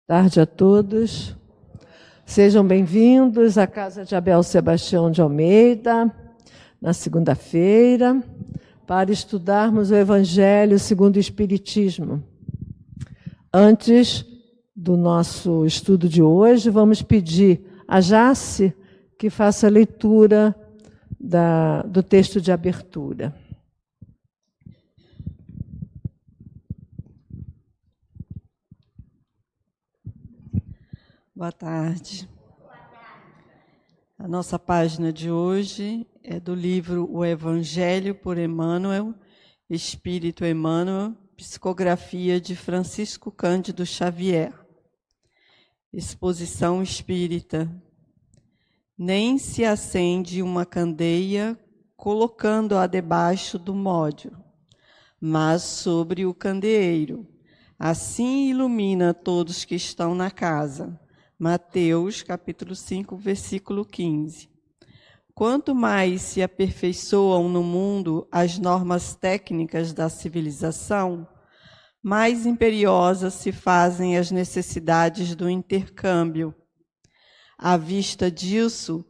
Tarde a todos. Sejam bem-vindos à Casa de Abel Sebastião de Almeida, na segunda-feira, para estudarmos o Evangelho segundo o Espiritismo. Antes do nosso estudo de hoje, vamos pedir a Jace que faça a leitura do texto de abertura. Boa tarde. A nossa página de hoje é do livro O Evangelho por Emmanuel, Espírito Emmanuel, psicografia de Francisco Cândido Xavier. Exposição espírita. Nem se acende uma candeia colocando-a debaixo do módio, mas sobre o candeeiro. Assim ilumina todos que estão na casa. Mateus, capítulo 5, versículo 15. Quanto mais se aperfeiçoam no mundo as normas técnicas da civilização, mais imperiosas se fazem as necessidades do intercâmbio. À vista disso,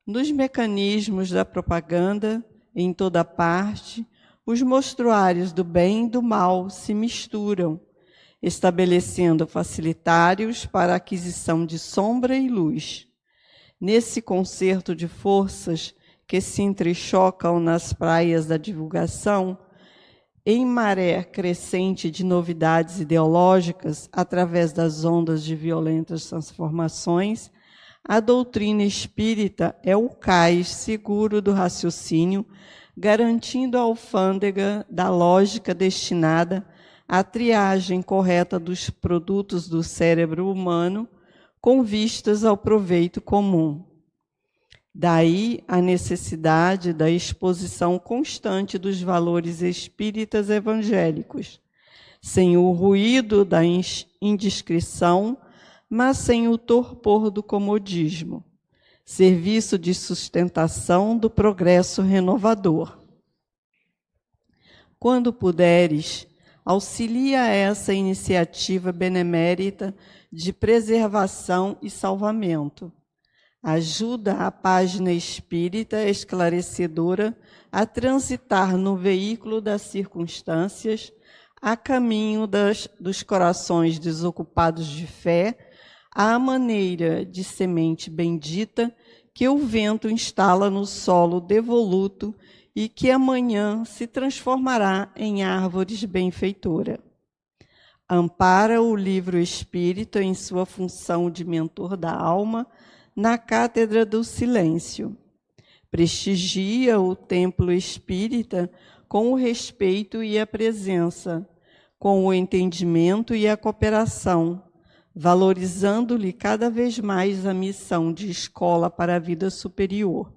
nos mecanismos da propaganda, em toda parte, os mostruários do bem e do mal se misturam, estabelecendo facilitários para a aquisição de sombra e luz. Nesse concerto de forças que se entrechocam nas praias da divulgação, em maré crescente de novidades ideológicas, através das ondas de violentas transformações, a doutrina espírita é o cais seguro do raciocínio, garantindo a alfândega da lógica destinada à triagem correta dos produtos do cérebro humano, com vistas ao proveito comum. Daí a necessidade da exposição constante dos valores espíritas evangélicos, sem o ruído da indiscrição, mas sem o torpor do comodismo, serviço de sustentação do progresso renovador. Quando puderes, auxilia essa iniciativa benemérita de preservação e salvamento. Ajuda a página espírita esclarecedora a transitar no veículo das circunstâncias, a caminho dos corações desocupados de fé, à maneira de semente bendita que o vento instala no solo devoluto e que amanhã se transformará em árvores benfeitora. Ampara o livro espírita em sua função de mentor da alma na cátedra do silêncio. Prestigia o templo espírita com o respeito e a presença, com o entendimento e a cooperação, valorizando-lhe cada vez mais a missão de escola para a vida superior.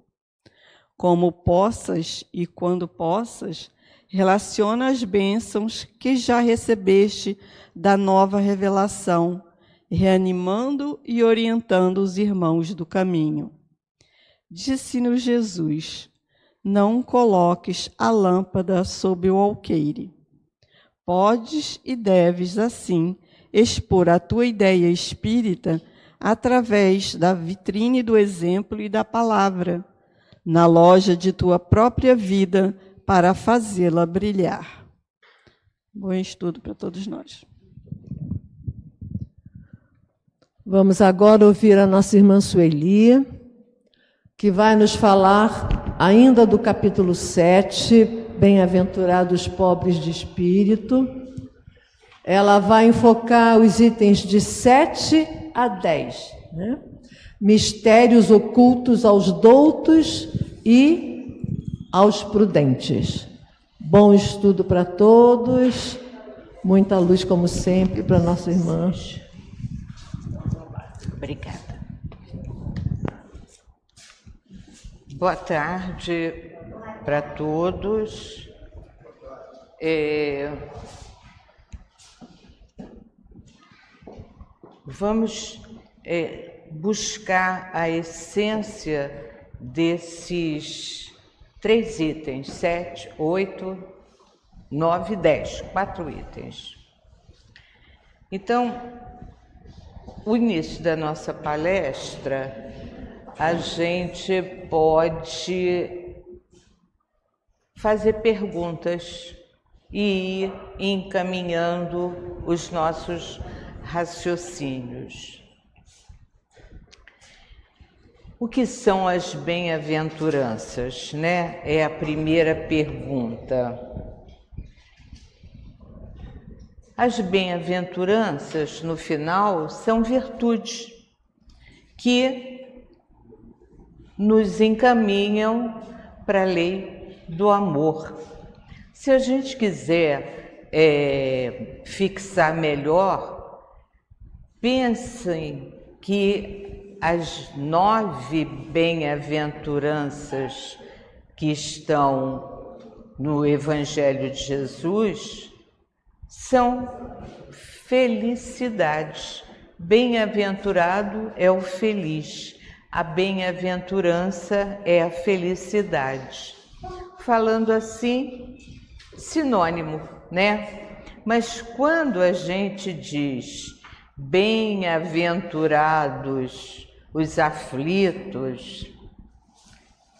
Como possas e quando possas, relaciona as bênçãos que já recebeste da nova revelação, reanimando e orientando os irmãos do caminho. Disse-nos Jesus: não coloques a lâmpada sob o alqueire. Podes e deves, assim, expor a tua ideia espírita através da vitrine do exemplo e da palavra, na loja de tua própria vida, para fazê-la brilhar. Bom estudo para todos nós. Vamos agora ouvir a nossa irmã Sueli, que vai nos falar ainda do capítulo 7, Bem-aventurados pobres de espírito. Ela vai enfocar os itens de 7 a 10, né? Mistérios ocultos aos doutos e aos prudentes. Bom estudo para todos, muita luz, como sempre, para nossa irmã. Obrigada. Boa tarde para todos. Vamos buscar a essência desses 3 itens, 7, 8, 9 e 10, 4 itens. Então, o início da nossa palestra, a gente pode fazer perguntas e ir encaminhando os nossos raciocínios. O que são as bem-aventuranças, né? É a primeira pergunta. As bem-aventuranças, no final, são virtudes que nos encaminham para a lei do amor. Se a gente quiser fixar melhor, pensem que as 9 bem-aventuranças que estão no Evangelho de Jesus são felicidades. Bem-aventurado é o feliz, a bem-aventurança é a felicidade. Falando assim, sinônimo, né? Mas quando a gente diz bem-aventurados os aflitos,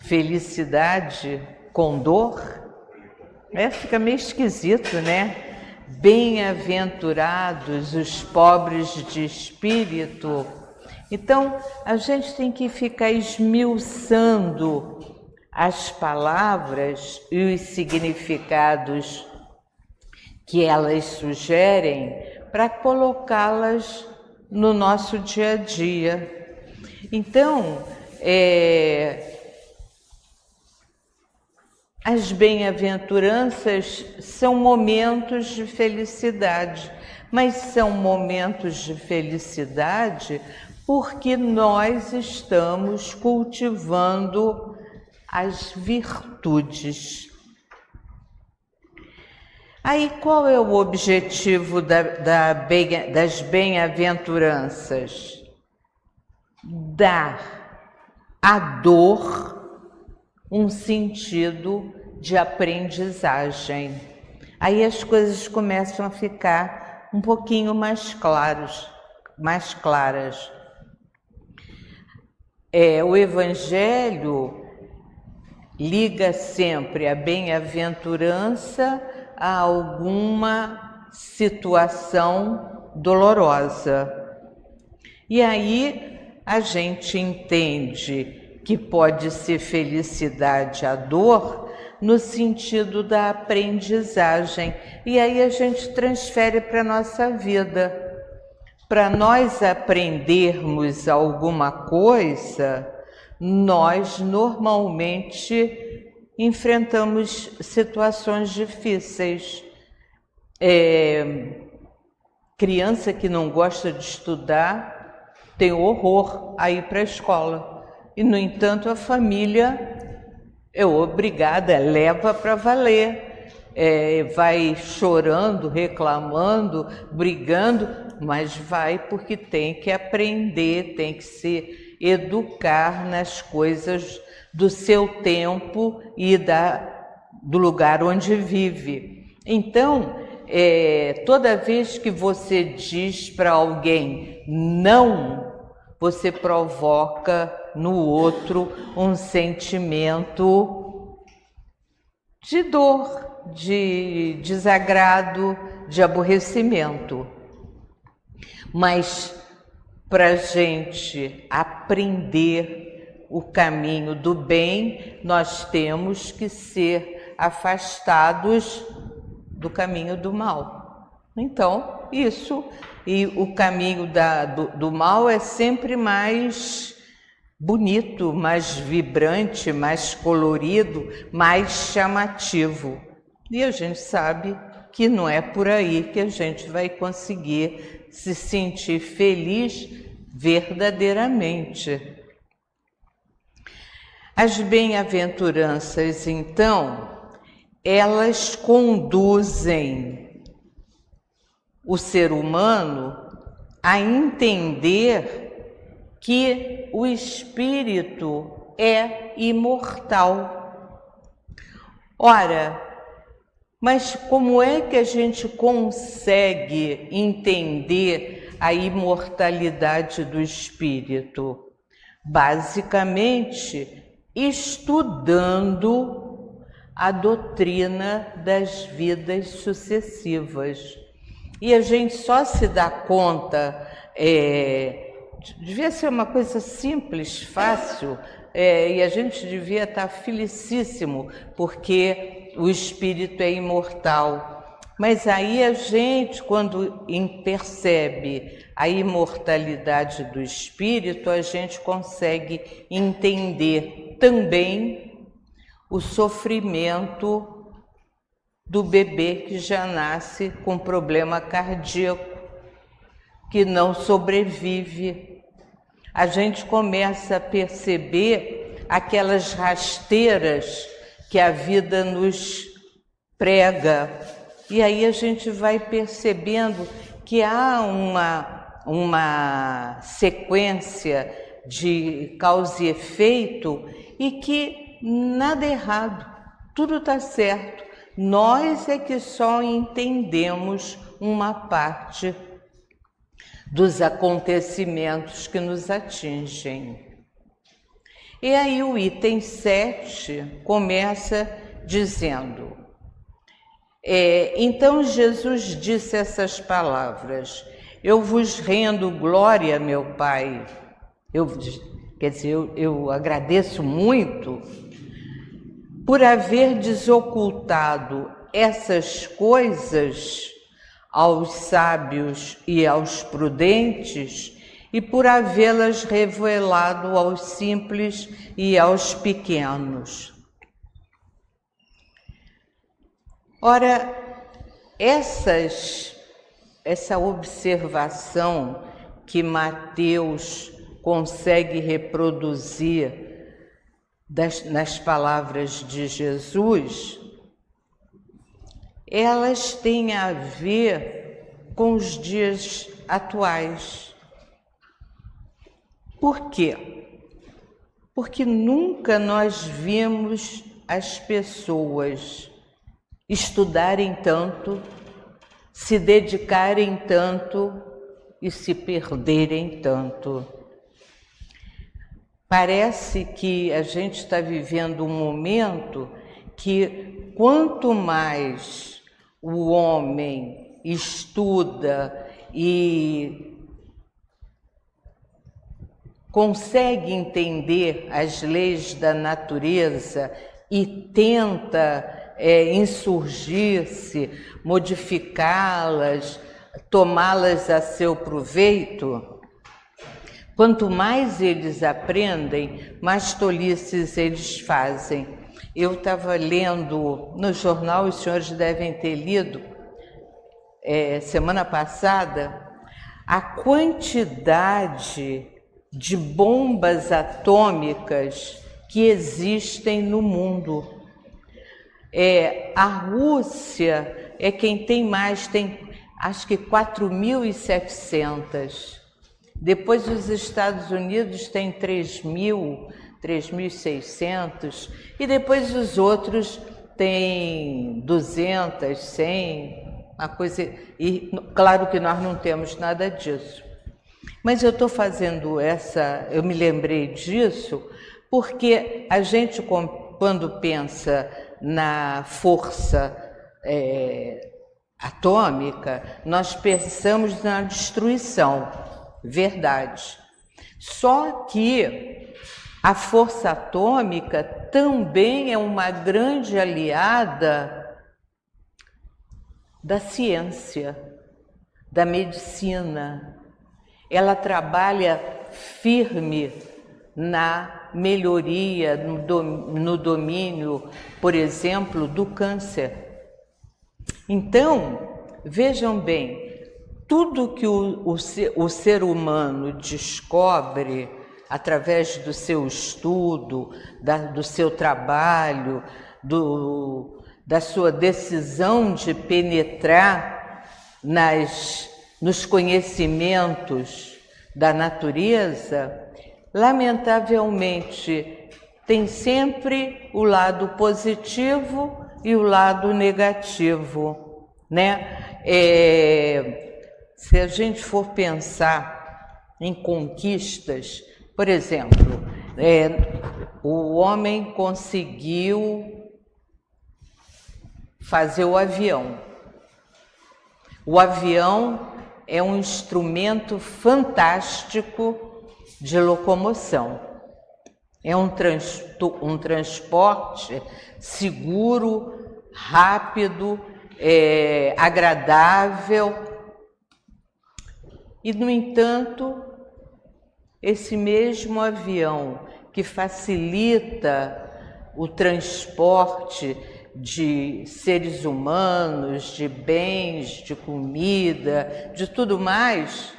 felicidade com dor, fica meio esquisito, né? Bem-aventurados os pobres de espírito. Então, a gente tem que ficar esmiuçando as palavras e os significados que elas sugerem para colocá-las no nosso dia a dia. Então, as bem-aventuranças são momentos de felicidade, mas são momentos de felicidade porque nós estamos cultivando as virtudes. Aí, qual é o objetivo das bem-aventuranças? Dar à dor um sentido de aprendizagem. Aí as coisas começam a ficar um pouquinho mais claras. O Evangelho liga sempre a bem-aventurança a alguma situação dolorosa. E aí a gente entende que pode ser felicidade a dor no sentido da aprendizagem. E aí a gente transfere para a nossa vida. Para nós aprendermos alguma coisa, nós normalmente enfrentamos situações difíceis. Criança que não gosta de estudar tem horror a ir para a escola. E, no entanto, a família é obrigada, leva para valer. Vai chorando, reclamando, brigando, mas vai porque tem que aprender, tem que se educar nas coisas do seu tempo e do lugar onde vive. Então, toda vez que você diz para alguém não, você provoca no outro um sentimento de dor, de desagrado, de aborrecimento. Mas para a gente aprender o caminho do bem, nós temos que ser afastados do caminho do mal. Então, isso, e o caminho do mal é sempre mais bonito, mais vibrante, mais colorido, mais chamativo. E a gente sabe que não é por aí que a gente vai conseguir se sentir feliz verdadeiramente. As bem-aventuranças, então, elas conduzem o ser humano a entender que o espírito é imortal. Ora, mas como é que a gente consegue entender a imortalidade do espírito? Basicamente, estudando a doutrina das vidas sucessivas. E a gente só se dá conta, devia ser uma coisa simples, fácil, e a gente devia estar felicíssimo, porque o espírito é imortal. Mas aí a gente, quando percebe a imortalidade do espírito, a gente consegue entender também o sofrimento do bebê que já nasce com problema cardíaco, que não sobrevive. A gente começa a perceber aquelas rasteiras que a vida nos prega. E aí a gente vai percebendo que há uma sequência de causa e efeito e que nada é errado, tudo está certo. Nós é que só entendemos uma parte dos acontecimentos que nos atingem. E aí o item 7 começa dizendo: então Jesus disse essas palavras: eu vos rendo glória, meu Pai. Eu agradeço muito por haver desocultado essas coisas aos sábios e aos prudentes e por havê-las revelado aos simples e aos pequenos. Ora, essa observação que Mateus consegue reproduzir nas palavras de Jesus, elas têm a ver com os dias atuais. Por quê? Porque nunca nós vimos as pessoas estudarem tanto, se dedicarem tanto e se perderem tanto. Parece que a gente está vivendo um momento que quanto mais o homem estuda e consegue entender as leis da natureza e tenta insurgir-se, modificá-las, tomá-las a seu proveito, quanto mais eles aprendem, mais tolices eles fazem. Eu estava lendo no jornal, os senhores devem ter lido, semana passada, a quantidade de bombas atômicas que existem no mundo. A Rússia é quem tem mais, tem acho que 4.700. Depois os Estados Unidos têm 3.000, 3.600, e depois os outros têm 200, 100, uma coisa. E claro que nós não temos nada disso. Mas eu estou fazendo eu me lembrei disso porque a gente, quando pensa na força atômica, nós pensamos na destruição, verdade. Só que a força atômica também é uma grande aliada da ciência, da medicina. Ela trabalha firme na melhoria, no domínio, por exemplo, do câncer. Então, vejam bem, tudo que o ser humano descobre através do seu estudo, do seu trabalho, da sua decisão de penetrar nos conhecimentos da natureza, lamentavelmente, tem sempre o lado positivo e o lado negativo, né? Se a gente for pensar em conquistas, por exemplo, o homem conseguiu fazer o avião. O avião é um instrumento fantástico de locomoção. É um transporte seguro, rápido, agradável. E, no entanto, esse mesmo avião que facilita o transporte de seres humanos, de bens, de comida, de tudo mais,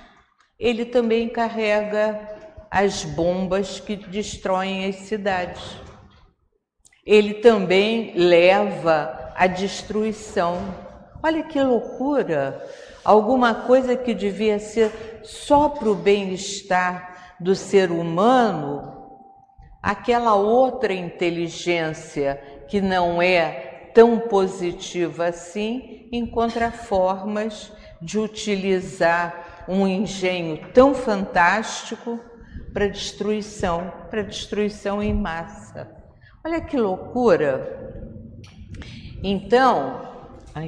ele também carrega as bombas que destroem as cidades. Ele também leva à destruição. Olha que loucura! Alguma coisa que devia ser só para o bem-estar do ser humano, aquela outra inteligência que não é tão positiva assim, encontra formas de utilizar um engenho tão fantástico para destruição em massa. Olha que loucura! Então,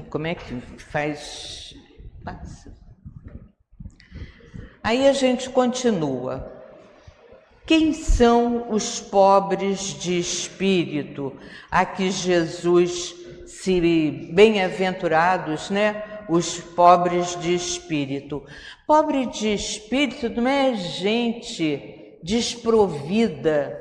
como é que faz? Passa. Aí a gente continua. Quem são os pobres de espírito a que Jesus se bem-aventurados, né? Os pobres de espírito. Pobre de espírito não é gente desprovida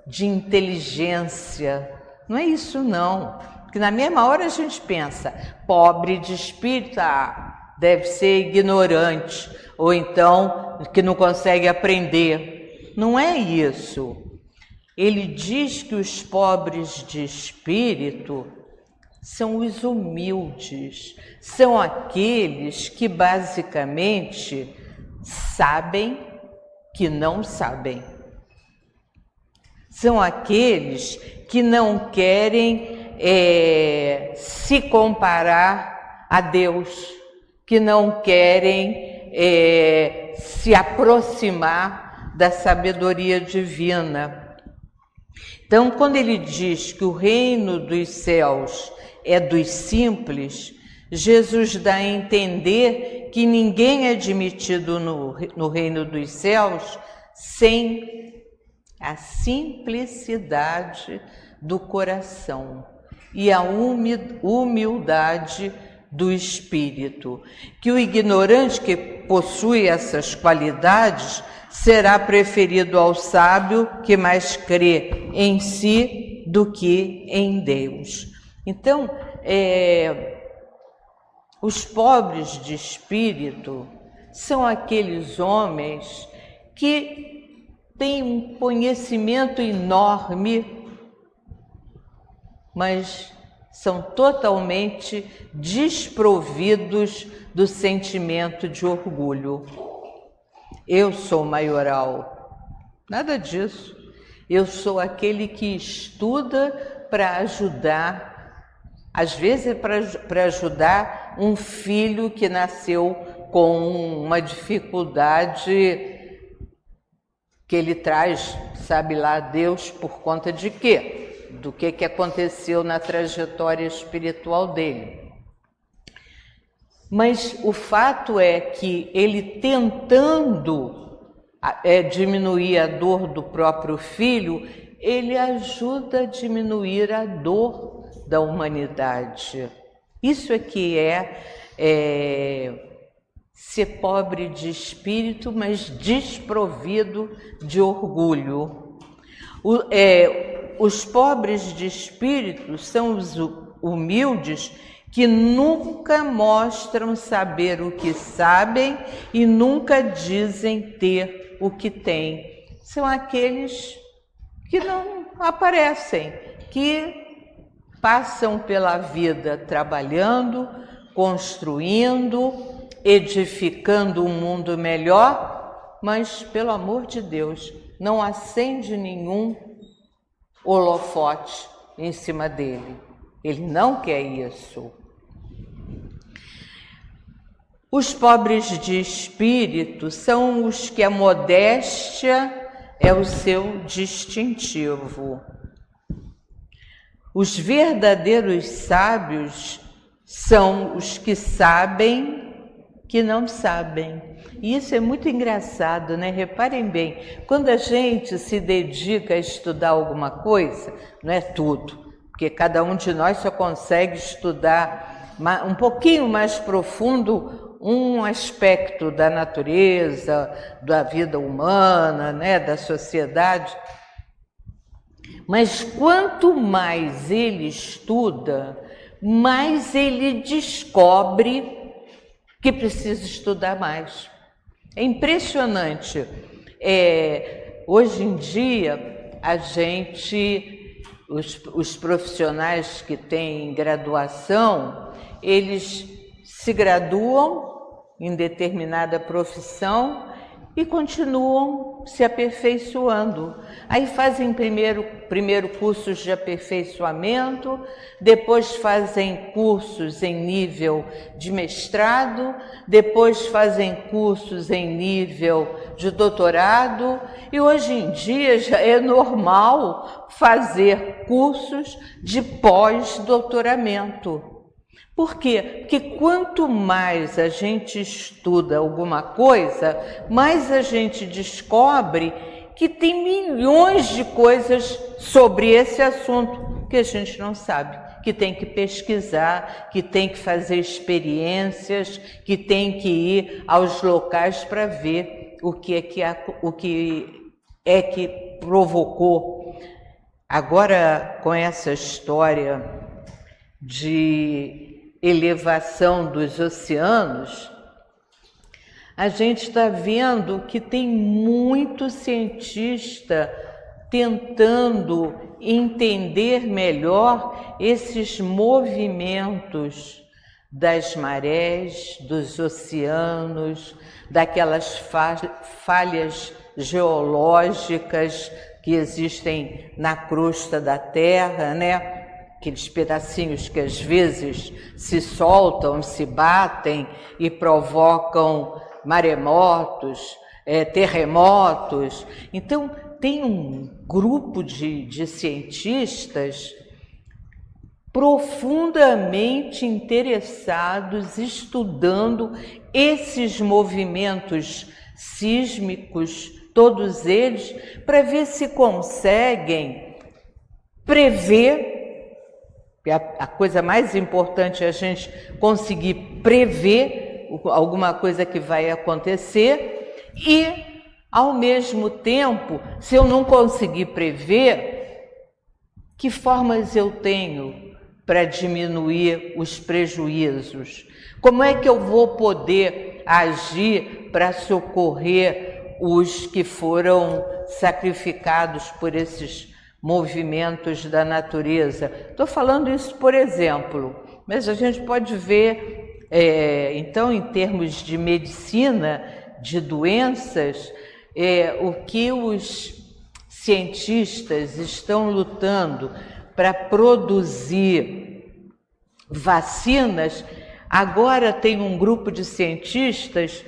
de inteligência. Não é isso não. Porque na mesma hora a gente pensa, pobre de espírito, deve ser ignorante, ou então que não consegue aprender. Não é isso. Ele diz que os pobres de espírito são os humildes, são aqueles que basicamente sabem que não sabem. São aqueles que não querem se comparar a Deus, que não querem se aproximar da sabedoria divina. Então, quando ele diz que o reino dos céus é dos simples, Jesus dá a entender que ninguém é admitido no reino dos céus sem a simplicidade do coração e a humildade do espírito. Que o ignorante que possui essas qualidades será preferido ao sábio que mais crê em si do que em Deus. Então, os pobres de espírito são aqueles homens que têm um conhecimento enorme, mas são totalmente desprovidos do sentimento de orgulho. Eu sou maioral. Nada disso. Eu sou aquele que estuda para ajudar, às vezes para ajudar um filho que nasceu com uma dificuldade que ele traz, sabe lá Deus por conta de quê? Do que aconteceu na trajetória espiritual dele. Mas o fato é que ele tentando diminuir a dor do próprio filho, ele ajuda a diminuir a dor da humanidade. Isso é que ser pobre de espírito, mas desprovido de orgulho. Os pobres de espírito são os humildes que nunca mostram saber o que sabem e nunca dizem ter o que têm. São aqueles que não aparecem, que passam pela vida trabalhando, construindo, edificando um mundo melhor, mas, pelo amor de Deus, não acende nenhum holofote em cima dele. Ele não quer isso. Os pobres de espírito são os que a modéstia é o seu distintivo. Os verdadeiros sábios são os que sabem que não sabem. E isso é muito engraçado, né? Reparem bem, quando a gente se dedica a estudar alguma coisa, não é tudo, porque cada um de nós só consegue estudar um pouquinho mais profundo um aspecto da natureza, da vida humana, né? Da sociedade. Mas quanto mais ele estuda, mais ele descobre que precisa estudar mais. É impressionante. Hoje em dia, a gente, os profissionais que têm graduação, eles se graduam em determinada profissão e continuam se aperfeiçoando. Aí fazem primeiro cursos de aperfeiçoamento, depois fazem cursos em nível de mestrado, depois fazem cursos em nível de doutorado, e hoje em dia já é normal fazer cursos de pós-doutoramento. Por quê? Porque quanto mais a gente estuda alguma coisa, mais a gente descobre que tem milhões de coisas sobre esse assunto que a gente não sabe, que tem que pesquisar, que tem que fazer experiências, que tem que ir aos locais para ver o que provocou. Agora, com essa história de elevação dos oceanos, a gente está vendo que tem muito cientista tentando entender melhor esses movimentos das marés, dos oceanos, daquelas falhas geológicas que existem na crosta da Terra, né? Aqueles pedacinhos que às vezes se soltam, se batem e provocam maremotos, terremotos. Então, tem um grupo de cientistas profundamente interessados, estudando esses movimentos sísmicos, todos eles, para ver se conseguem prever. A coisa mais importante é a gente conseguir prever alguma coisa que vai acontecer e, ao mesmo tempo, se eu não conseguir prever, que formas eu tenho para diminuir os prejuízos? Como é que eu vou poder agir para socorrer os que foram sacrificados por esses movimentos da natureza? Estou falando isso por exemplo, mas a gente pode ver, então, em termos de medicina, de doenças, o que os cientistas estão lutando para produzir vacinas. Agora tem um grupo de cientistas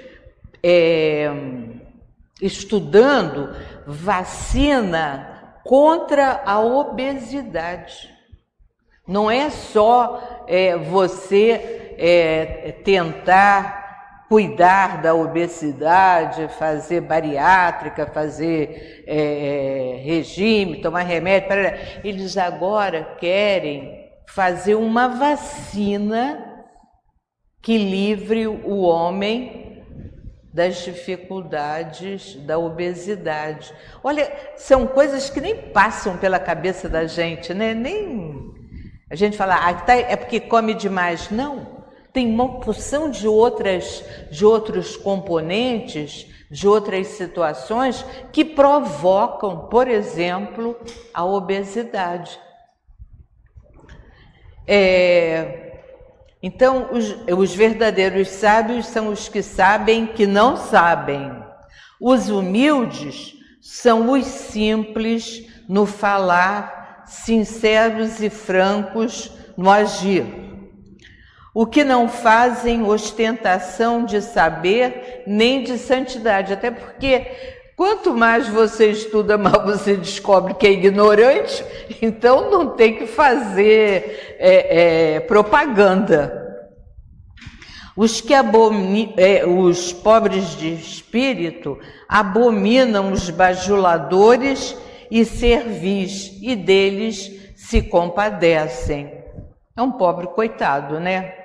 estudando vacina contra a obesidade. Não é só você tentar cuidar da obesidade, fazer bariátrica, fazer regime, tomar remédio. Eles agora querem fazer uma vacina que livre o homem das dificuldades da obesidade. Olha, são coisas que nem passam pela cabeça da gente, né? Nem a gente fala, é porque come demais. Não, tem uma porção de outros componentes, de outras situações que provocam, por exemplo, a obesidade. Então, os verdadeiros sábios são os que sabem que não sabem. Os humildes são os simples no falar, sinceros e francos no agir. o que não fazem ostentação de saber nem de santidade. Até porque quanto mais você estuda, mais você descobre que é ignorante, então não tem que fazer propaganda. Os pobres de espírito abominam os bajuladores e servis, e deles se compadecem. É um pobre coitado, né?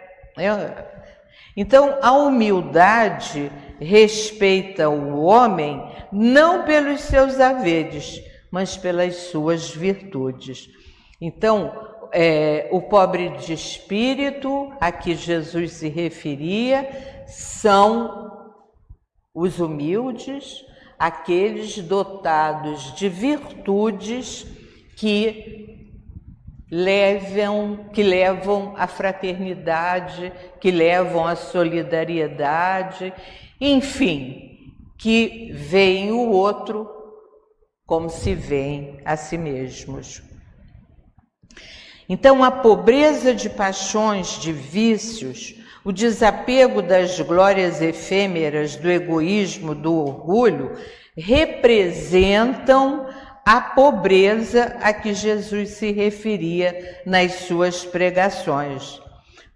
Então, a humildade respeita o homem não pelos seus haveres, mas pelas suas virtudes. Então, o pobre de espírito a que Jesus se referia são os humildes, aqueles dotados de virtudes que levam à fraternidade, que levam à solidariedade, enfim, que veem o outro como se veem a si mesmos. Então, a pobreza de paixões, de vícios, o desapego das glórias efêmeras, do egoísmo, do orgulho, representam a pobreza a que Jesus se referia nas suas pregações.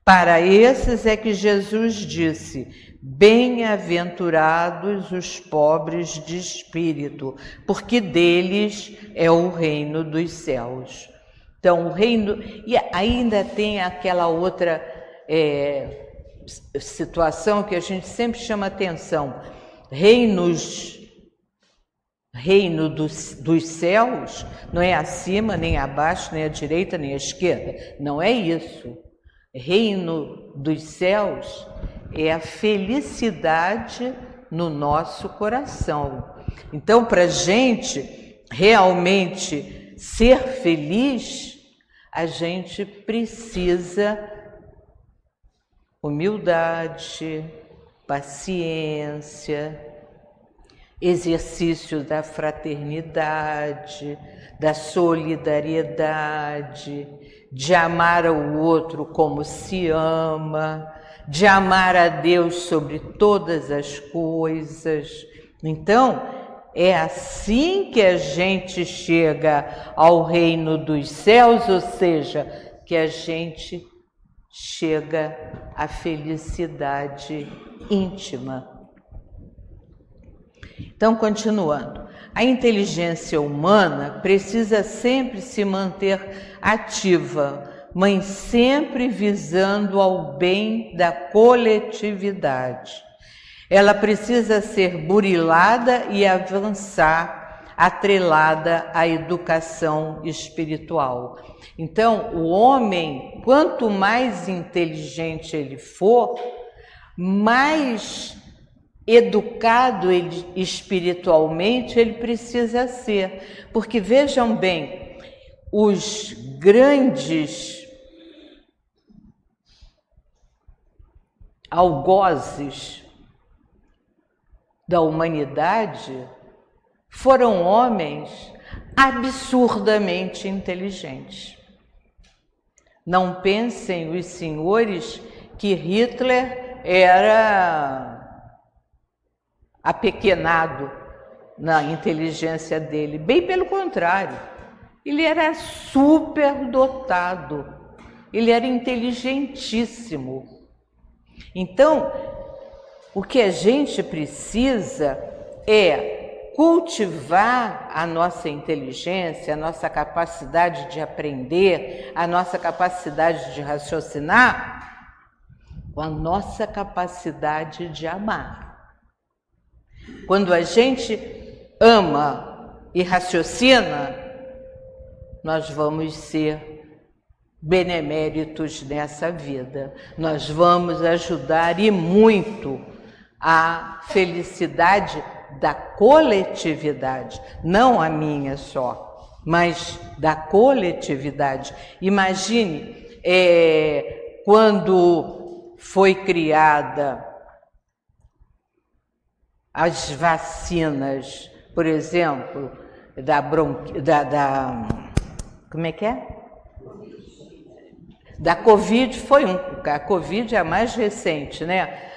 Para esses é que Jesus disse: bem-aventurados os pobres de espírito, porque deles é o reino dos céus. Então, o reino... E ainda tem aquela outra situação que a gente sempre chama atenção. Reino dos céus não é acima, nem abaixo, nem à direita, nem à esquerda. Não é isso. Reino dos céus é a felicidade no nosso coração. Então, para a gente realmente ser feliz, a gente precisa humildade, paciência, exercício da fraternidade, da solidariedade, de amar ao outro como se ama, de amar a Deus sobre todas as coisas. Então, é assim que a gente chega ao reino dos céus, ou seja, que a gente chega à felicidade íntima. Então, continuando, a inteligência humana precisa sempre se manter ativa, mas sempre visando ao bem da coletividade. Ela precisa ser burilada e avançar, atrelada à educação espiritual. Então, o homem, quanto mais inteligente ele for, mais educado ele, espiritualmente ele precisa ser. Porque vejam bem, os grandes algozes da humanidade foram homens absurdamente inteligentes. Não pensem os senhores que Hitler era apequenado na inteligência dele. Bem pelo contrário, ele era superdotado, ele era inteligentíssimo. Então, o que a gente precisa é cultivar a nossa inteligência, a nossa capacidade de aprender, a nossa capacidade de raciocinar, com a nossa capacidade de amar. Quando a gente ama e raciocina, nós vamos ser beneméritos nessa vida. Nós vamos ajudar e muito a felicidade da coletividade, não a minha só, mas da coletividade. Imagine, quando foi criada as vacinas, por exemplo, como é que é? Da Covid a Covid é a mais recente, né?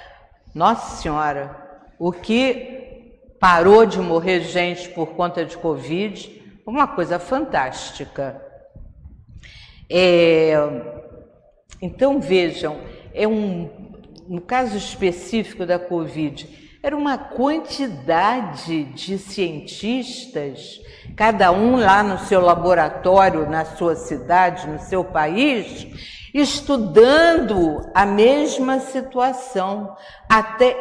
Nossa Senhora, o que parou de morrer gente por conta de Covid, uma coisa fantástica. Então vejam, no caso específico da Covid, era uma quantidade de cientistas, cada um lá no seu laboratório, na sua cidade, no seu país, estudando a mesma situação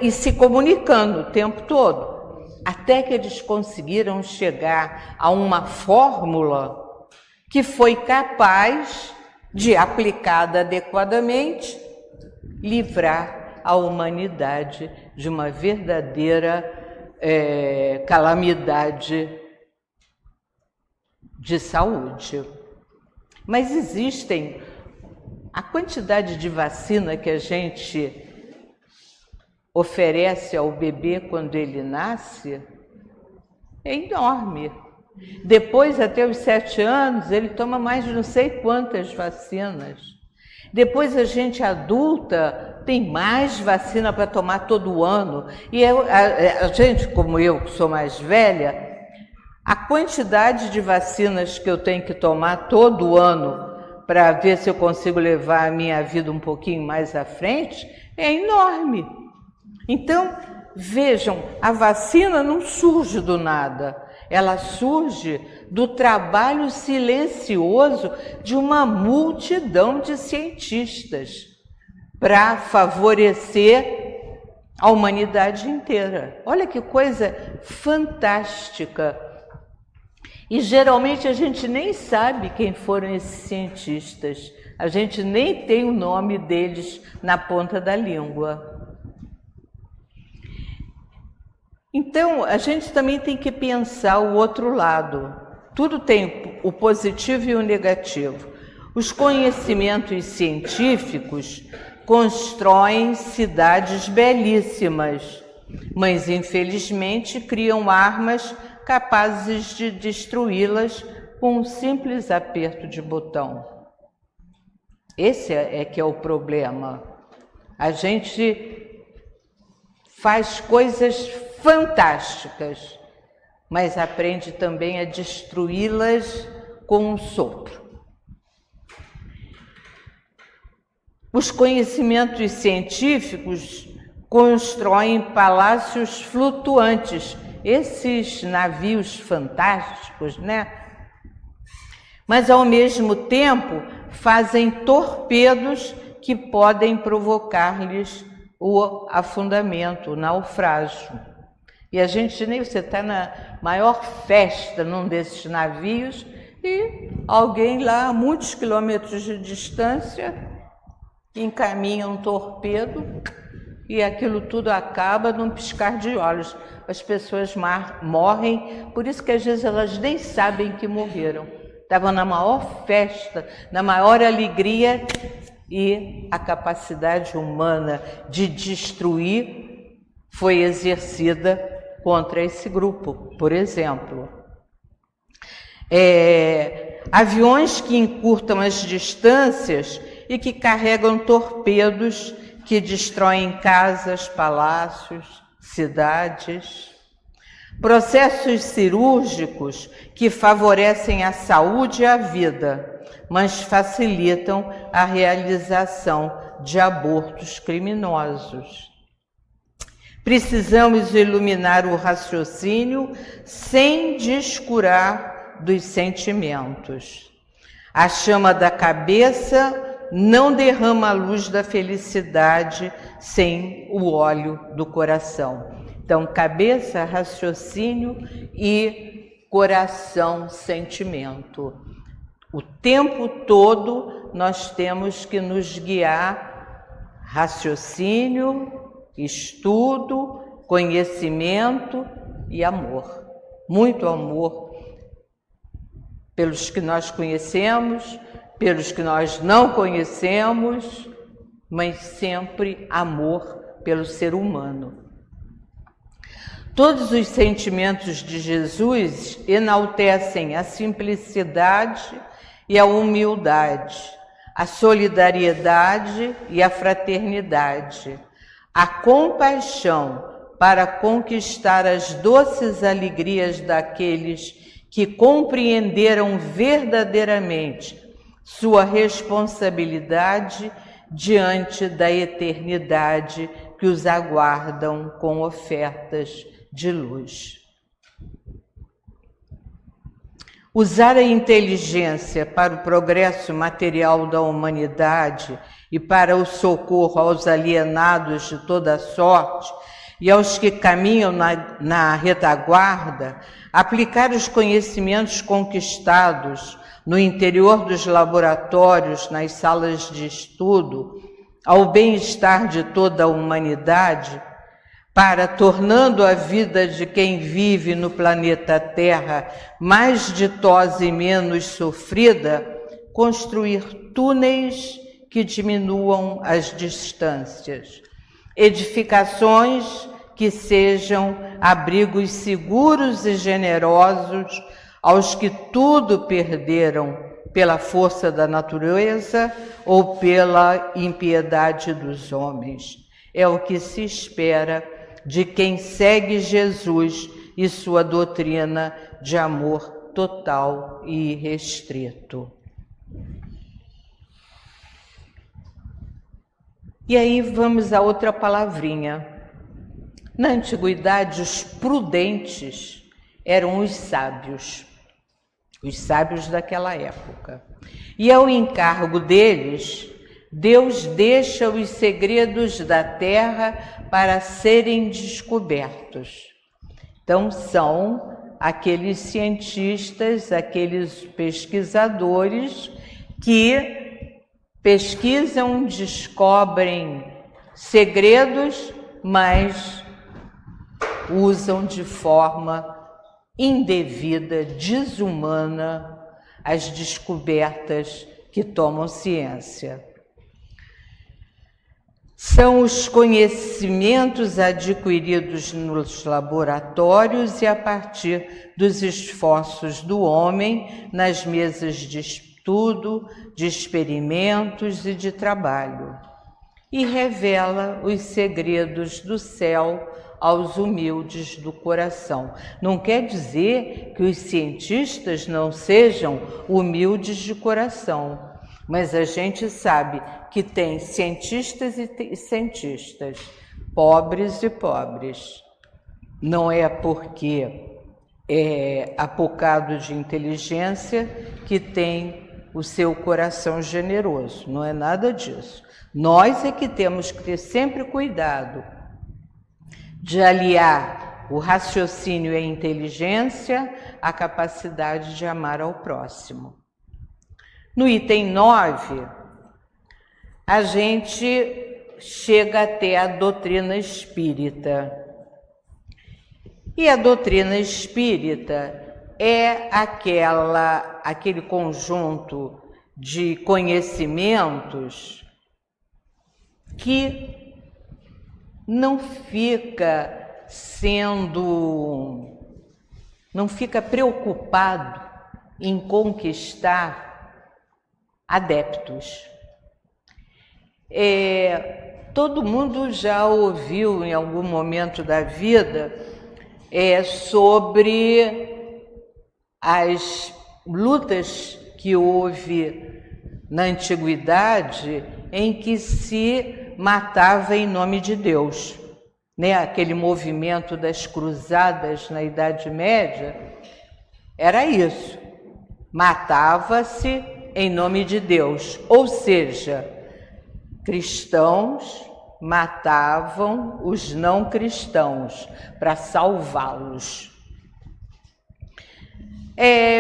e se comunicando o tempo todo, até que eles conseguiram chegar a uma fórmula que foi capaz de, aplicada adequadamente, livrar a humanidade de uma verdadeira calamidade de saúde. Mas a quantidade de vacina que a gente oferece ao bebê quando ele nasce é enorme. Depois, até os 7 anos, ele toma mais de não sei quantas vacinas. Depois, a gente adulta tem mais vacina para tomar todo ano. E a gente, como eu, que sou mais velha, a quantidade de vacinas que eu tenho que tomar todo ano para ver se eu consigo levar a minha vida um pouquinho mais à frente é enorme. Então, vejam, a vacina não surge do nada. Ela surge do trabalho silencioso de uma multidão de cientistas para favorecer a humanidade inteira. Olha que coisa fantástica! E geralmente a gente nem sabe quem foram esses cientistas, a gente nem tem o nome deles na ponta da língua. Então, a gente também tem que pensar o outro lado. Tudo tem o positivo e o negativo. Os conhecimentos científicos constroem cidades belíssimas, mas infelizmente criam armas capazes de destruí-las com um simples aperto de botão. Esse é que é o problema. A gente faz coisas fantásticas, mas aprende também a destruí-las com um sopro. Os conhecimentos científicos constroem palácios flutuantes, esses navios fantásticos, né? Mas ao mesmo tempo fazem torpedos que podem provocar-lhes o afundamento, o naufrágio. E a gente você está na maior festa num desses navios e alguém lá a muitos quilômetros de distância encaminha um torpedo e aquilo tudo acaba num piscar de olhos. As pessoas morrem, por isso que às vezes elas nem sabem que morreram. Estavam na maior festa, na maior alegria, e a capacidade humana de destruir foi exercida contra esse grupo, por exemplo. Aviões que encurtam as distâncias e que carregam torpedos que destroem casas, palácios, cidades. Processos cirúrgicos que favorecem a saúde e a vida, mas facilitam a realização de abortos criminosos. Precisamos iluminar o raciocínio sem descurar dos sentimentos. A chama da cabeça não derrama a luz da felicidade sem o óleo do coração. Então, cabeça, raciocínio e coração, sentimento. O tempo todo nós temos que nos guiar raciocínio, estudo, conhecimento e amor. Muito amor pelos que nós conhecemos, pelos que nós não conhecemos, mas sempre amor pelo ser humano. Todos os sentimentos de Jesus enaltecem a simplicidade e a humildade, a solidariedade e a fraternidade, a compaixão para conquistar as doces alegrias daqueles que compreenderam verdadeiramente sua responsabilidade diante da eternidade que os aguardam com ofertas de luz. Usar a inteligência para o progresso material da humanidade e para o socorro aos alienados de toda sorte e aos que caminham na retaguarda, aplicar os conhecimentos conquistados no interior dos laboratórios, nas salas de estudo, ao bem-estar de toda a humanidade, para, tornando a vida de quem vive no planeta Terra mais ditosa e menos sofrida, construir túneis que diminuam as distâncias, edificações que sejam abrigos seguros e generosos aos que tudo perderam pela força da natureza ou pela impiedade dos homens. É o que se espera de quem segue Jesus e sua doutrina de amor total e irrestrito. E aí vamos a outra palavrinha. Na antiguidade, os prudentes eram os sábios daquela época. E ao encargo deles, Deus deixa os segredos da terra para serem descobertos. Então, são aqueles cientistas, aqueles pesquisadores que pesquisam, descobrem segredos, mas usam de forma indevida, desumana, as descobertas que tomam ciência. São os conhecimentos adquiridos nos laboratórios e a partir dos esforços do homem nas mesas de estudo, de experimentos e de trabalho, e revela os segredos do céu aos humildes do coração. Não quer dizer que os cientistas não sejam humildes de coração, mas a gente sabe que tem cientistas e cientistas, pobres e pobres. Não é porque é apocado de inteligência que tem o seu coração generoso, não é nada disso. Nós é que temos que ter sempre cuidado de aliar o raciocínio e a inteligência à capacidade de amar ao próximo. No item 9, a gente chega até a doutrina espírita. E a doutrina espírita é aquele conjunto de conhecimentos que não fica preocupado em conquistar adeptos. Todo mundo já ouviu em algum momento da vida sobre as lutas que houve na antiguidade em que se matava em nome de Deus, né? Aquele movimento das cruzadas na Idade Média era isso, matava-se em nome de Deus, ou seja, cristãos matavam os não cristãos para salvá-los.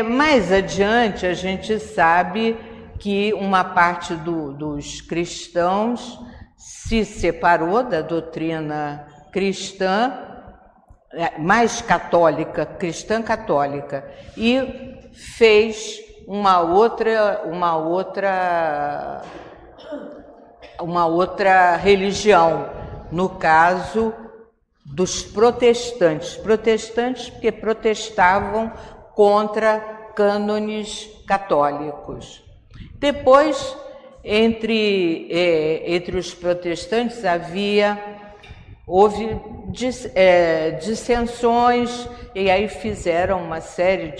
Mais adiante a gente sabe que uma parte dos cristãos se separou da doutrina cristã, mais católica, cristã católica, e fez uma outra religião, no caso dos protestantes. Protestantes porque protestavam contra cânones católicos. Depois entre os protestantes houve dissensões, e aí fizeram uma série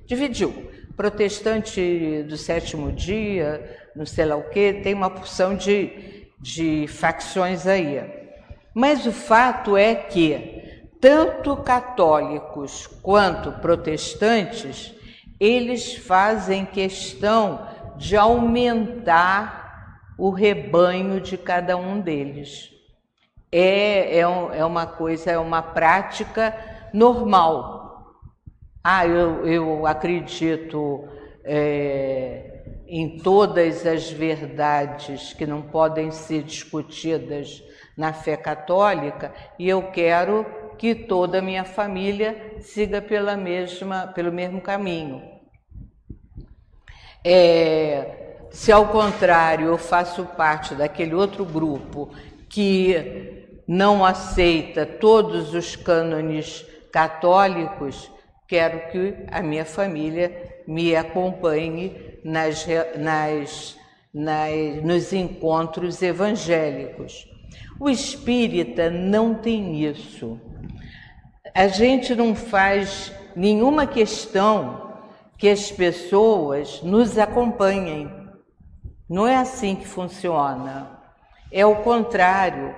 dividiu. Protestante do sétimo dia, não sei lá o quê, tem uma porção de facções aí. Mas o fato é que tanto católicos quanto protestantes, eles fazem questão de aumentar o rebanho de cada um deles. É uma prática normal. Eu acredito em todas as verdades que não podem ser discutidas na fé católica, e eu quero que toda a minha família siga pelo mesmo caminho. Se ao contrário eu faço parte daquele outro grupo que não aceita todos os cânones católicos, quero que a minha família me acompanhe nos encontros evangélicos. O espírita não tem isso. A gente não faz nenhuma questão que as pessoas nos acompanhem. Não é assim que funciona. É o contrário.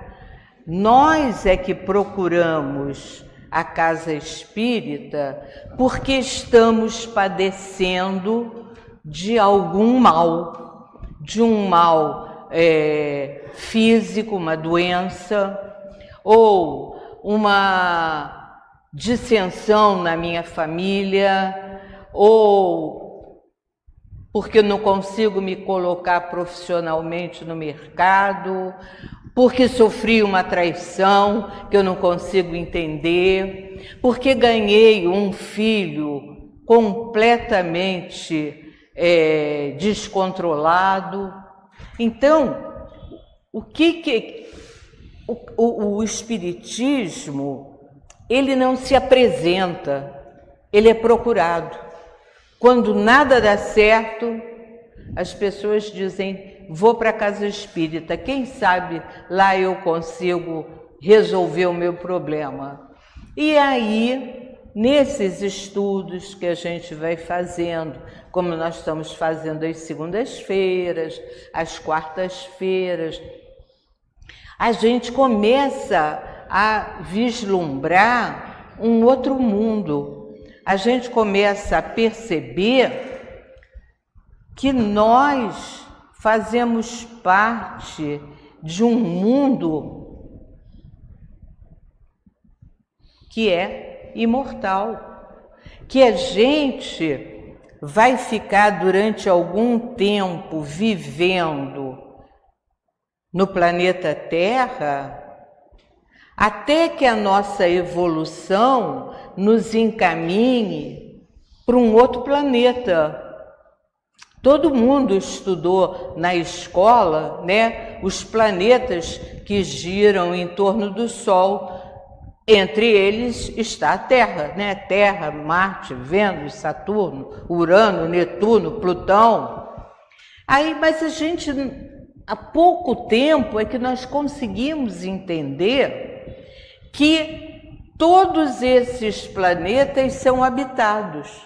Nós é que procuramos a casa espírita porque estamos padecendo de algum mal, de um mal físico, uma doença, ou uma dissensão na minha família, ou porque não consigo me colocar profissionalmente no mercado, porque sofri uma traição que eu não consigo entender, porque ganhei um filho completamente descontrolado. Então, o espiritismo, ele não se apresenta, ele é procurado. Quando nada dá certo, as pessoas dizem: vou para a casa espírita, quem sabe lá eu consigo resolver o meu problema. E aí, nesses estudos que a gente vai fazendo, como nós estamos fazendo às segundas-feiras, às quartas-feiras, a gente começa a vislumbrar um outro mundo. A gente começa a perceber que nós fazemos parte de um mundo que é imortal, que a gente vai ficar durante algum tempo vivendo no planeta Terra, até que a nossa evolução nos encaminhe para um outro planeta. Todo mundo estudou na escola, né, os planetas que giram em torno do Sol. Entre eles está a Terra, né? Terra, Marte, Vênus, Saturno, Urano, Netuno, Plutão. Mas a gente, há pouco tempo é que nós conseguimos entender que todos esses planetas são habitados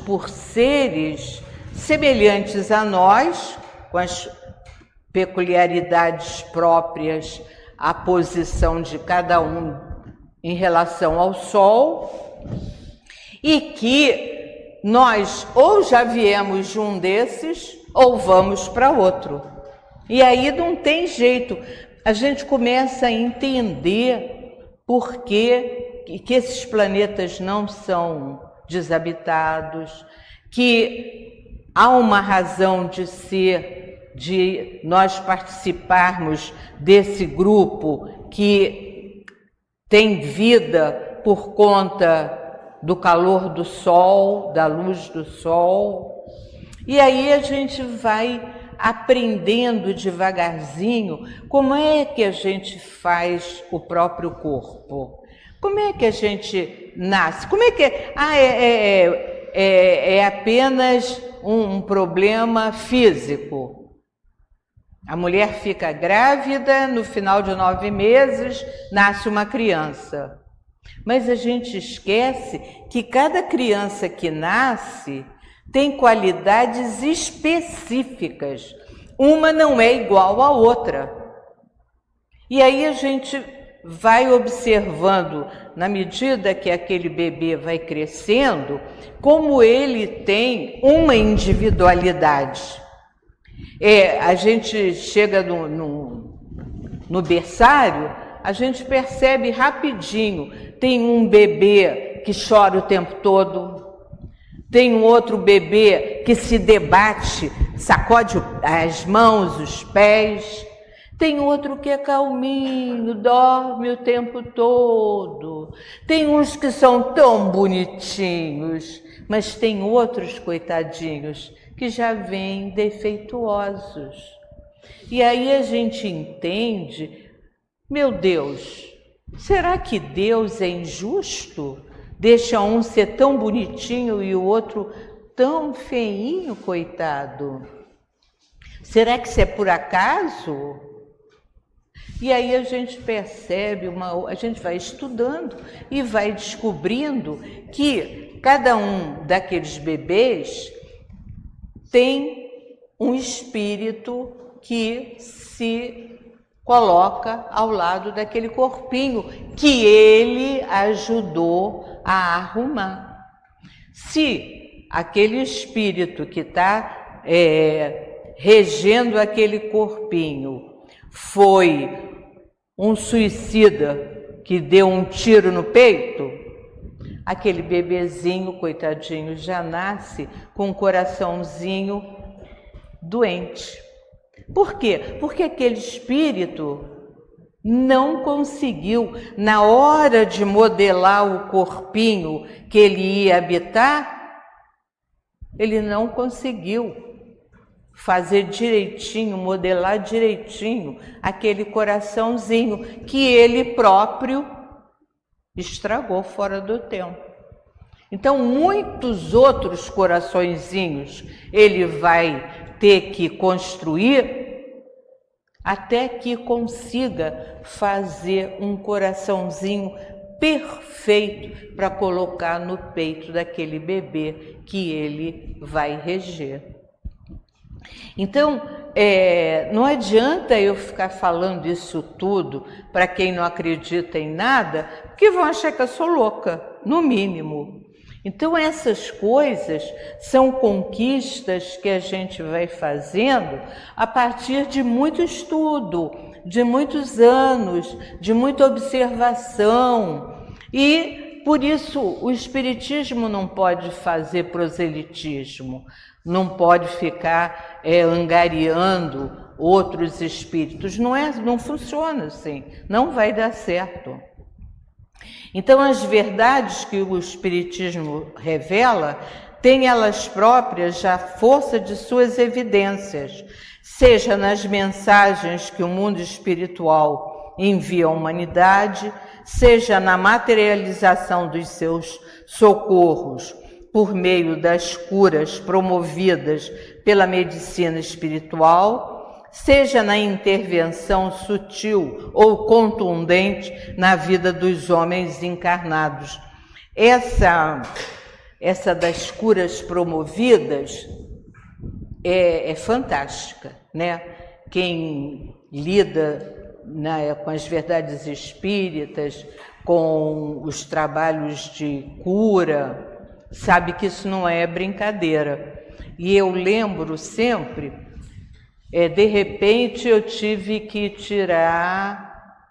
por seres semelhantes a nós, com as peculiaridades próprias, a posição de cada um em relação ao Sol, e que nós ou já viemos de um desses ou vamos para outro. E aí não tem jeito, a gente começa a entender por que esses planetas não são desabitados, que há uma razão de ser, de nós participarmos desse grupo que tem vida por conta do calor do Sol, da luz do Sol. E aí a gente vai aprendendo devagarzinho como é que a gente faz o próprio corpo. Como é que a gente nasce? Como é que é apenas um problema físico. A mulher fica grávida, no final de 9 meses, nasce uma criança. Mas a gente esquece que cada criança que nasce tem qualidades específicas. Uma não é igual à outra. E aí a gente vai observando, na medida que aquele bebê vai crescendo, como ele tem uma individualidade. A gente chega no berçário, a gente percebe rapidinho, tem um bebê que chora o tempo todo, tem um outro bebê que se debate, sacode as mãos, os pés, tem outro que é calminho, dorme o tempo todo, tem uns que são tão bonitinhos, mas tem outros, coitadinhos, que já vêm defeituosos. E aí a gente entende, meu Deus, será que Deus é injusto? Deixa um ser tão bonitinho e o outro tão feinho, coitado. Será que isso é por acaso? E aí a gente percebe, a gente vai estudando e vai descobrindo que cada um daqueles bebês tem um espírito que se coloca ao lado daquele corpinho que ele ajudou a arrumar. Se aquele espírito que está regendo aquele corpinho foi um suicida que deu um tiro no peito, aquele bebezinho, coitadinho, já nasce com um coraçãozinho doente. Por quê? Porque aquele espírito não conseguiu, na hora de modelar o corpinho que ele ia habitar, ele não conseguiu fazer direitinho, modelar direitinho aquele coraçãozinho que ele próprio estragou fora do tempo. Então, muitos outros coraçõezinhos ele vai ter que construir até que consiga fazer um coraçãozinho perfeito para colocar no peito daquele bebê que ele vai reger. Então, não adianta eu ficar falando isso tudo para quem não acredita em nada, porque vão achar que eu sou louca, no mínimo. Então, essas coisas são conquistas que a gente vai fazendo a partir de muito estudo, de muitos anos, de muita observação. E, por isso, o Espiritismo não pode fazer proselitismo, não pode ficar angariando outros espíritos. Não funciona assim, não vai dar certo. Então, as verdades que o Espiritismo revela têm elas próprias já força de suas evidências, seja nas mensagens que o mundo espiritual envia à humanidade, seja na materialização dos seus socorros por meio das curas promovidas pela medicina espiritual, seja na intervenção sutil ou contundente na vida dos homens encarnados. Essa das curas promovidas é fantástica, né? Quem lida com as verdades espíritas, com os trabalhos de cura, sabe que isso não é brincadeira. E eu lembro sempre, de repente eu tive que tirar,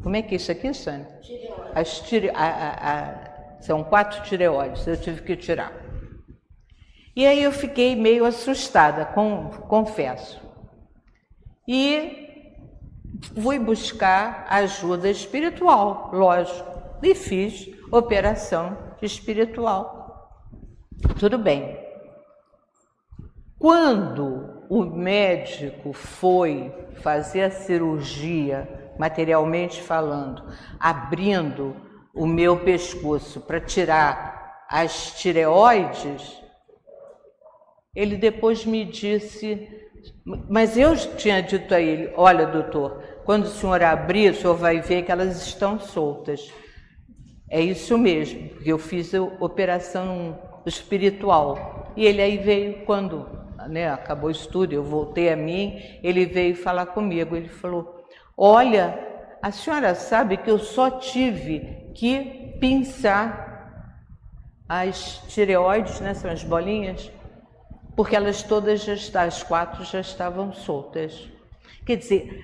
como é que é isso aqui, Sânia? São 4 tireoides, eu tive que tirar. E aí eu fiquei meio assustada, confesso. E fui buscar ajuda espiritual, lógico, e fiz operação espiritual. Tudo bem. Quando o médico foi fazer a cirurgia, materialmente falando, abrindo o meu pescoço para tirar as tireoides, ele depois me disse, mas eu tinha dito a ele, olha, doutor, quando o senhor abrir, o senhor vai ver que elas estão soltas. É isso mesmo, porque eu fiz a operação espiritual. E ele aí veio, quando acabou o estudo, eu voltei a mim, ele veio falar comigo, ele falou, olha, a senhora sabe que eu só tive que pinçar as tireoides, são as bolinhas, porque elas todas as 4 já estavam soltas. Quer dizer,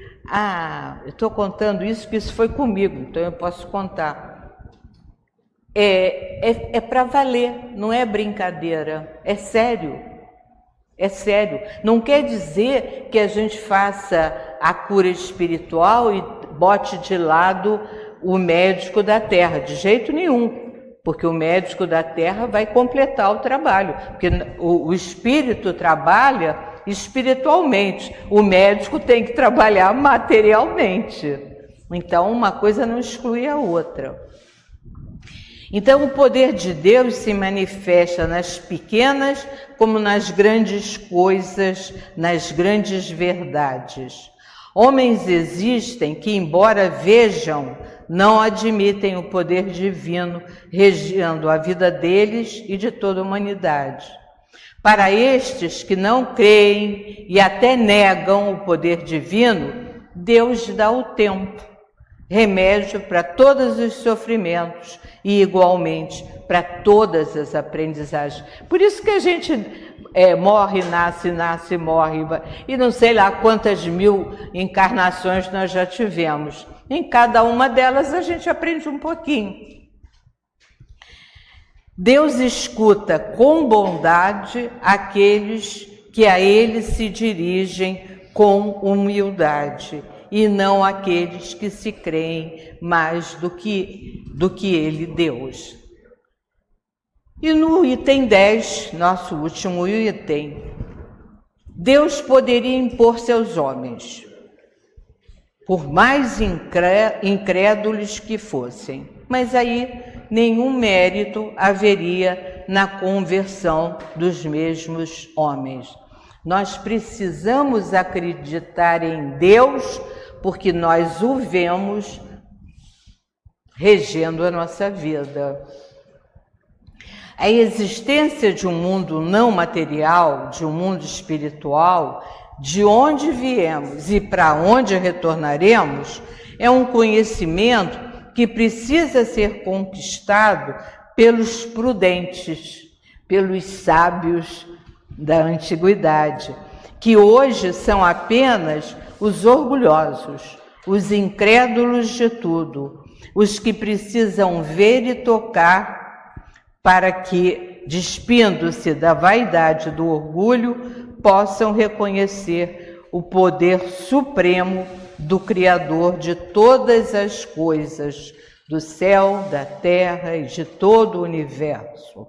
eu estou contando isso porque isso foi comigo, então eu posso contar. É para valer, não é brincadeira, é sério. É sério. Não quer dizer que a gente faça a cura espiritual e bote de lado o médico da terra, de jeito nenhum. Porque o médico da terra vai completar o trabalho, porque o espírito trabalha espiritualmente, o médico tem que trabalhar materialmente. Então, uma coisa não exclui a outra. Então, o poder de Deus se manifesta nas pequenas como nas grandes coisas, nas grandes verdades. Homens existem que, embora vejam, não admitem o poder divino regendo a vida deles e de toda a humanidade. Para estes que não creem e até negam o poder divino, Deus dá o tempo, remédio para todos os sofrimentos e igualmente para todas as aprendizagens. Por isso que a gente morre, nasce, morre, e não sei lá quantas mil encarnações nós já tivemos. Em cada uma delas a gente aprende um pouquinho. Deus escuta com bondade aqueles que a Ele se dirigem com humildade, e não aqueles que se creem mais do que Ele, Deus. E no item 10, nosso último item, Deus poderia impor-se aos homens, por mais incrédulos que fossem, mas aí nenhum mérito haveria na conversão dos mesmos homens. Nós precisamos acreditar em Deus, porque nós o vemos regendo a nossa vida. A existência de um mundo não material, de um mundo espiritual, de onde viemos e para onde retornaremos, é um conhecimento que precisa ser conquistado pelos prudentes, pelos sábios da antiguidade, que hoje são apenas os orgulhosos, os incrédulos de tudo, os que precisam ver e tocar para que, despindo-se da vaidade e do orgulho, possam reconhecer o poder supremo do Criador de todas as coisas, do céu, da terra e de todo o universo.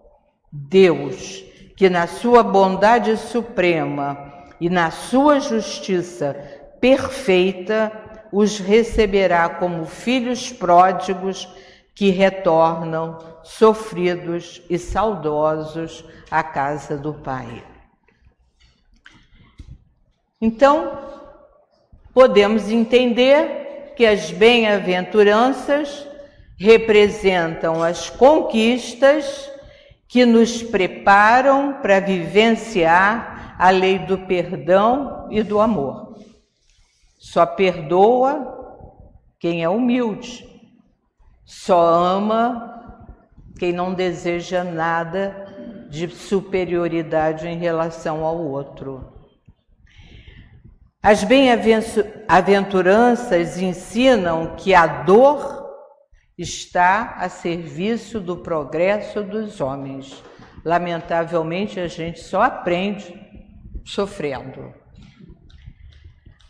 Deus, que na sua bondade suprema e na sua justiça perfeita os receberá como filhos pródigos que retornam sofridos e saudosos à casa do Pai. Então, podemos entender que as bem-aventuranças representam as conquistas que nos preparam para vivenciar a lei do perdão e do amor. Só perdoa quem é humilde, só ama quem não deseja nada de superioridade em relação ao outro. As bem-aventuranças ensinam que a dor está a serviço do progresso dos homens. Lamentavelmente, a gente só aprende sofrendo.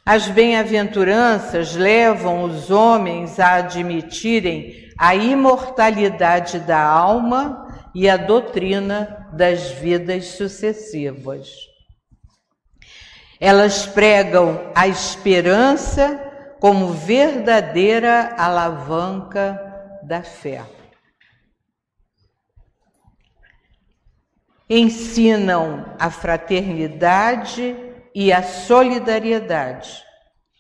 As bem-aventuranças levam os homens a admitirem a imortalidade da alma e a doutrina das vidas sucessivas. Elas pregam a esperança como verdadeira alavanca da fé. Ensinam a fraternidade e a solidariedade.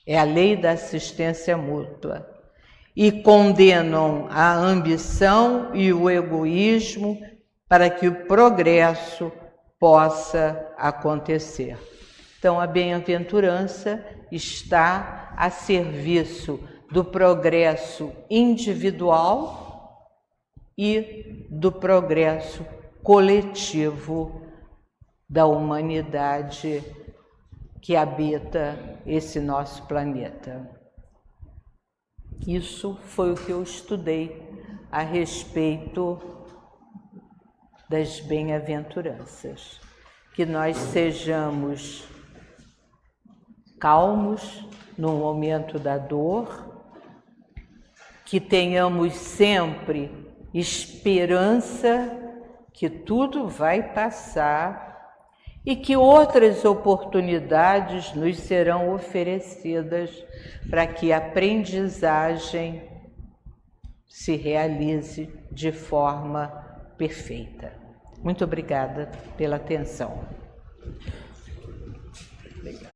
É a lei da assistência mútua. E condenam a ambição e o egoísmo para que o progresso possa acontecer. Então, a bem-aventurança está a serviço do progresso individual e do progresso coletivo da humanidade que habita esse nosso planeta. Isso foi o que eu estudei a respeito das bem-aventuranças. Que nós sejamos calmos no momento da dor, que tenhamos sempre esperança que tudo vai passar e que outras oportunidades nos serão oferecidas para que a aprendizagem se realize de forma perfeita. Muito obrigada pela atenção.